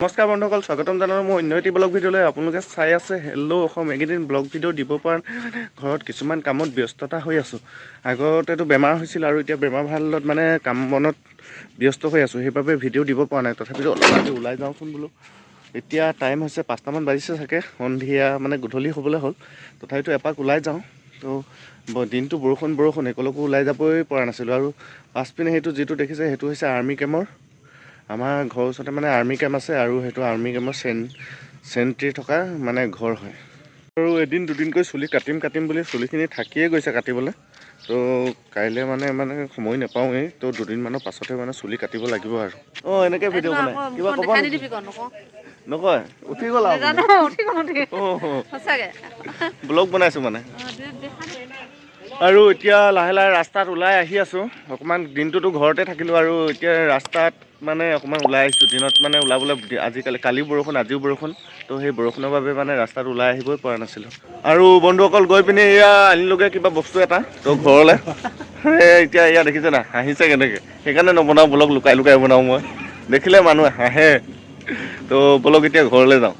নমস্কাৰ বন্ধুসকল, স্বাগতম জনালোঁ মোৰ অন্য এটি ব্লগ ভিডিঅ'লৈ। আপোনালোকে চাই আছে হেল্ল' অসম। এইকেইদিন ব্লগ ভিডিঅ' দিব পৰা ঘৰত কিছুমান কামত ব্যস্ততা হৈ আছোঁ। আগতেতো বেমাৰ হৈছিল আৰু এতিয়া বেমাৰ ভালত মানে কাম বনত ব্যস্ত হৈ আছোঁ, সেইবাবে ভিডিঅ' দিব পৰা নাই। তথাপিতো অলপ আজি ওলাই যাওঁচোন বোলো। এতিয়া টাইম হৈছে 5টামান বাজিছে চাগে, সন্ধিয়া মানে গধূলি হ'বলৈ হ'ল। তথাপিতো এপাক ওলাই যাওঁ। তো দিনটো বৰষুণ একলৈকো ওলাই যাবই পৰা নাছিলোঁ। আৰু পাছপিনে সেইটো যিটো দেখিছে সেইটো হৈছে আৰ্মি কেম্পৰ। আমাৰ ঘৰৰ ওচৰতে মানে আৰ্মি কেম্প আছে আৰু সেইটো আৰ্মি কেম্পৰ চেণ্ট্ৰি থকা মানে ঘৰ হয়। আৰু এদিন দুদিনকৈ চুলি কাটিম বুলি চুলিখিনি থাকিয়ে গৈছে কাটিবলৈ। তো কাইলৈ মানে সময় নাপাওঁৱেই, তো দুদিনমানৰ পাছতে মানে চুলি কাটিব লাগিব আৰু। অঁ, এনেকৈ ভিডিঅ' বনাই কিবা ক'ব নেকি? নকয়, উঠি গ'ল আৰু ব্লগ বনাইছোঁ মানে। আৰু এতিয়া লাহে লাহে ৰাস্তাত ওলাই আহি আছোঁ। অকণমান দিনটোতো ঘৰতে থাকিলোঁ আৰু এতিয়া ৰাস্তাত মানে অকণমান ওলাই আহিছোঁ। দিনত মানে ওলাবলৈ কালিও বৰষুণ আজিও বৰষুণ, তো সেই বৰষুণৰ বাবে মানে ৰাস্তাত ওলাই আহিবই পৰা নাছিলোঁ। আৰু বন্ধুসকল গৈ পিনি এয়া আনিলোগৈ কিবা বস্তু এটা তো ঘৰলৈ। এতিয়া এয়া দেখিছে না হাঁহিছে কেনেকৈ, সেইকাৰণে নবনাওঁ ব্লগ, লুকাই বনাওঁ মই। দেখিলে মানুহে হাঁহে। তো বলক এতিয়া ঘৰলৈ যাওঁ।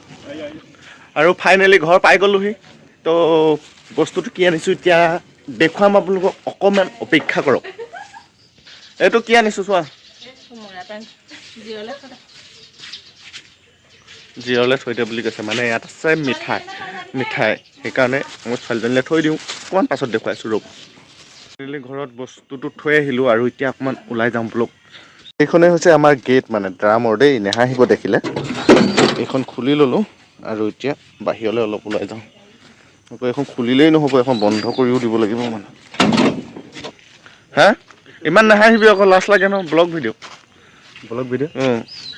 আৰু ফাইনেলি ঘৰ পাই গ'লোহি। তো বস্তুটো কি আনিছোঁ এতিয়া দেখুৱাম আপোনালোকক, অকণমান অপেক্ষা কৰক। এইটো কি আনিছোঁ চোৱা। জিৰলৈ থৈ দিয়া বুলি কৈছে, মানে ইয়াত আছে মিঠাই। সেইকাৰণে মই ছোৱালীজনীলৈ থৈ দিওঁ, অকণমান পাছত দেখুৱাইছোঁ ৰ'ব। ঘৰত বস্তুটো থৈ আহিলোঁ আৰু এতিয়া অকণমান ওলাই যাওঁ ব্লগ। এইখনেই হৈছে আমাৰ গেট, মানে ড্ৰামৰ দেই, নেহাঁহিব দেখিলে। এইখন খুলি ল'লোঁ আৰু এতিয়া বাহিৰলৈ অলপ ওলাই যাওঁ। আকৌ এইখন খুলিলেই নহ'ব, এখন বন্ধ কৰিও দিব লাগিব মানে। হা, ইমান নাহাঁহিবি আকৌ, লাজ লাগে ন ব্লগ ভিডিঅ'।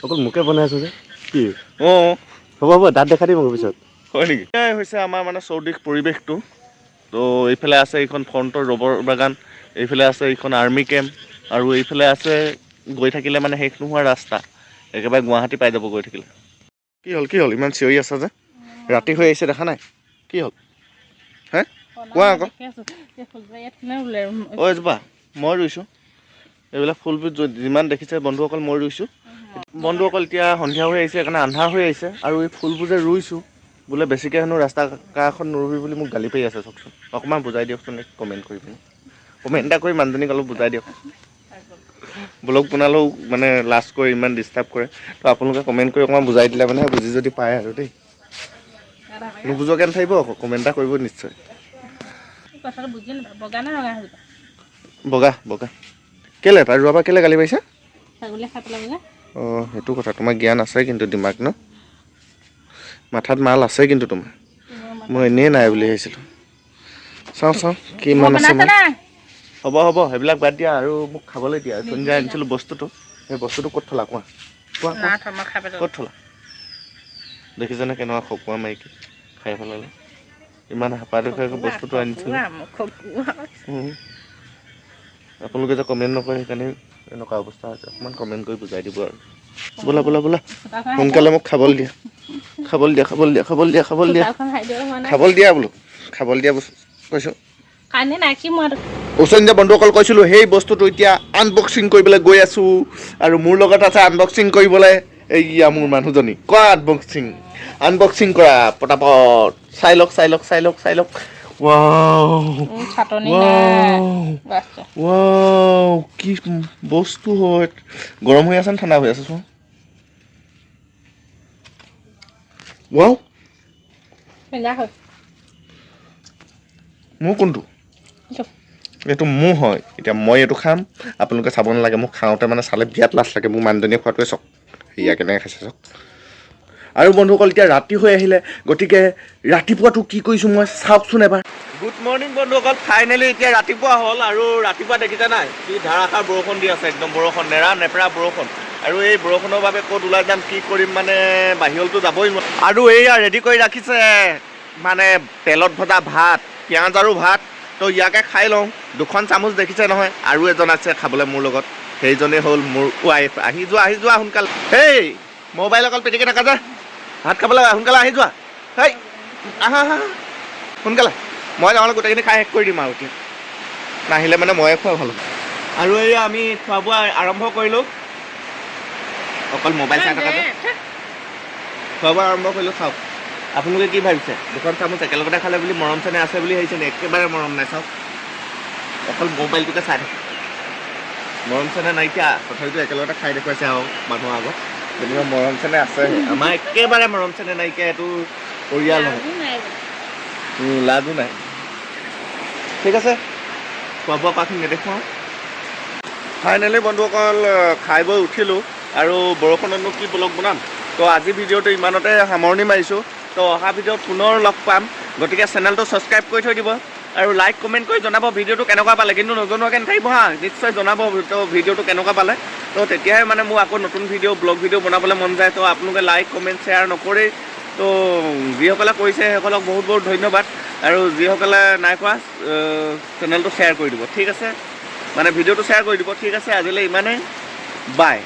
অকল মোকে বনাই আছো যে কি? অঁ, হ'ব দাঁত দেখাই দিম আকৌ পিছত। হয় নেকি? এয়াই হৈছে আমাৰ মানে চৌদিশ পৰিৱেশটো। তো এইফালে আছে এইখন ফ্ৰণ্টৰ ৰবৰ বাগান, এইফালে আছে এইখন আৰ্মি কেম্প, আৰু এইফালে আছে গৈ থাকিলে মানে শেষ নোহোৱা ৰাস্তা, একেবাৰে গুৱাহাটী পাই যাব গৈ থাকিলে। কি হ'ল ইমান চিঞৰি আছা যে? ৰাতি হৈ আহিছে দেখা নাই? কি হ'ল হে, কোৱা আকৌ। অঁ, এজোপা মই ৰুইছোঁ। এইবিলাক ফুলবোৰ যিমান দেখিছে বন্ধুসকল মই ৰুইছোঁ। বন্ধুসকল এতিয়া সন্ধিয়া হৈ আহিছে, সেইকাৰণে আন্ধাৰ হৈ আহিছে। আৰু এই ফুলবোৰ যে ৰুইছোঁ বোলে বেছিকৈ হেনো ৰাস্তা কাষত নৰুবি বুলি মোক গালি পাৰি আছে। চাওকচোন, অকণমান বুজাই দিয়কচোন কমেণ্ট কৰি পিনি। কমেণ্ট এটা কৰি মানুহজনীক অলপ বুজাই দিয়ক। ব্লগ বনালেও মানে লাজ কৰে, ইমান ডিষ্টাৰ্ব কৰে। তো আপোনালোকে কমেণ্ট কৰি অকণমান বুজাই দিলে মানে বুজি যদি পায় আৰু দেই। নুবুজোৱাকৈ নাথাকিব আকৌ, কমেণ্ট এটা কৰিব নিশ্চয়। বগা কেলৈ তাৰ ৰোৱাৰ পৰা কেলৈ গালি পাৰিছে? অঁ, সেইটো কথা। তোমাৰ জ্ঞান আছে কিন্তু, দিমাগ ন, মাথাত মাল আছে কিন্তু তোমাৰ। মই এনেই নাই বুলি ভাবিছিলোঁ। চাওঁ কিমান আছে মোৰ। হ'ব সেইবিলাক বাদ দিয়া আৰু মোক খাবলৈ দিয়া। সন্ধিয়া আনিছিলোঁ বস্তুটো, সেই বস্তুটো ক'ত থ'লা কোৱা? ক'ত থ'লা? দেখিছেনে কেনেকুৱা খকুৱা মাইকী খাই পেলালে। ইমান হেঁপাহ দেখুৱাই বস্তুটো আনিছিলোঁ। আপোনালোকে যে কমেণ্ট নকৰে সেইকাৰণে এনেকুৱা অৱস্থা হৈছে। অকণমান কমেণ্ট কৰি বুজাই দিব আৰু। ব'লা সোনকালে মোক খাবলৈ দিয়া বোলো। খাবলৈ দিয়া বস্তু কৈছোঁ। ওচৰ বন্ধুসকল কৈছিলোঁ সেই বস্তুটো এতিয়া আনবক্সিং কৰিবলৈ গৈ আছোঁ। আৰু মোৰ লগত আছে আনবক্সিং কৰিবলৈ এইয়া মোৰ মানুহজনী। কোৱা আনবক্সিং কৰা পটাপট। চাই লওক। ৱাও, কি বস্তু হয়। গৰম হৈ আছে নে ঠাণ্ডা হৈ আছে চোৱা। ৱাও, মোৰ কোনটো? এইটো মোৰ হয়। এতিয়া মই এইটো খাম, আপোনালোকে চাব নালাগে। মোক খাওঁতে মানে চালে বিৰাট লাজ লাগে। মোৰ মানুহজনীয়ে খোৱাটোৱে চখ। সেয়া কেনেকৈ খাইছে চাওক। আৰু বন্ধুসকল এতিয়া ৰাতি হৈ আহিলে, গতিকে ৰাতিপুৱাটো কি কৰিছোঁ মই চাওকচোন এবাৰ। গুড মৰ্ণিং বন্ধুসকল। ফাইনেলি এতিয়া ৰাতিপুৱা হ'ল আৰু ৰাতিপুৱা দেখিছে নাই কি ধাৰাসাৰ বৰষুণ দি আছে। একদম বৰষুণ, নেৰা বৰষুণ। আৰু এই বৰষুণৰ বাবে ক'ত ওলাই যাম কি কৰিম মানে বাহিৰতো যাবই নোৱাৰো। আৰু এইয়া ৰেডি কৰি ৰাখিছে মানে তেলত ভজা ভাত, পিঁয়াজ আৰু ভাত। তো ইয়াকে খাই লওঁ। 2খন চামুচ দেখিছে নহয়। আৰু এজন আছে খাবলৈ মোৰ লগত, সেইজনেই হ'ল মোৰ ৱাইফ। আহি যোৱা সোনকালে। হেই মোবাইল অকল পিটিকি থাকা যে, ভাত খাবলৈ সোনকালে আহি যোৱা। হেই আহা সোনকালে। মই নহ'লে গোটেইখিনি খাই শেষ কৰি দিম আৰু এতিয়া। নাহিলে মানে ময়ে খোৱা ভাল হ'ব। আৰু এই আমি খোৱা বোৱা আৰম্ভ কৰিলোঁ। অকল মোবাইল চাই থকা যে। খোৱা বোৱা আৰম্ভ কৰিলোঁ খাওক আপোনালোকে কি ভাবিছে দুখন চামুচ একেলগতে খালে বুলি মৰম চেনেহ আছে বুলি ভাবিছে নে একেবাৰে মৰম নাই চাওক অকল মোবাইলটোকে চাই থাকে মৰম চেনেহ নাইকিয়া তথাপিতো একেলগতে খাই দেখুৱাইছে আৰু মানুহৰ আগত যেনিবা মৰম চেনেহ আছে আমাৰ একেবাৰে মৰম চেনেহ নাইকিয়া এইটো পৰিয়াল হয় লাজো নাই ঠিক আছে খোৱা বোৱা পাখিনি নেদেখুৱাওঁ ফাইনেলি বন্ধুসকল খাই বৈ উঠিলোঁ আৰু বৰষুণতনো কি ব্লগ বনাম তো আজি ভিডিঅ'টো ইমানতে সামৰণি মাৰিছোঁ তো অহা ভিডিঅ'ত পুনৰ লগ পাম গতিকে চেনেলটো ছাবস্ক্ৰাইব কৰি থৈ দিব আৰু লাইক কমেণ্ট কৰি জনাব ভিডিঅ'টো কেনেকুৱা পালে কিন্তু নজনোৱাকৈ নাথাকিব হা নিশ্চয় জনাব তো ভিডিঅ'টো কেনেকুৱা পালে তো তেতিয়াহে মানে মোৰ আকৌ নতুন ব্লগ ভিডিঅ' বনাবলৈ মন যায় তো আপোনালোকে লাইক কমেণ্ট শ্বেয়াৰ নকৰেই তো যিসকলে কৰিছে সেইসকলক বহুত বহুত ধন্যবাদ আৰু যিসকলে নাই কৰা চেনেলটো শ্বেয়াৰ কৰি দিব ঠিক আছে মানে ভিডিঅ'টো শ্বেয়াৰ কৰি দিব ঠিক আছে আজিলৈ ইমানেই বাই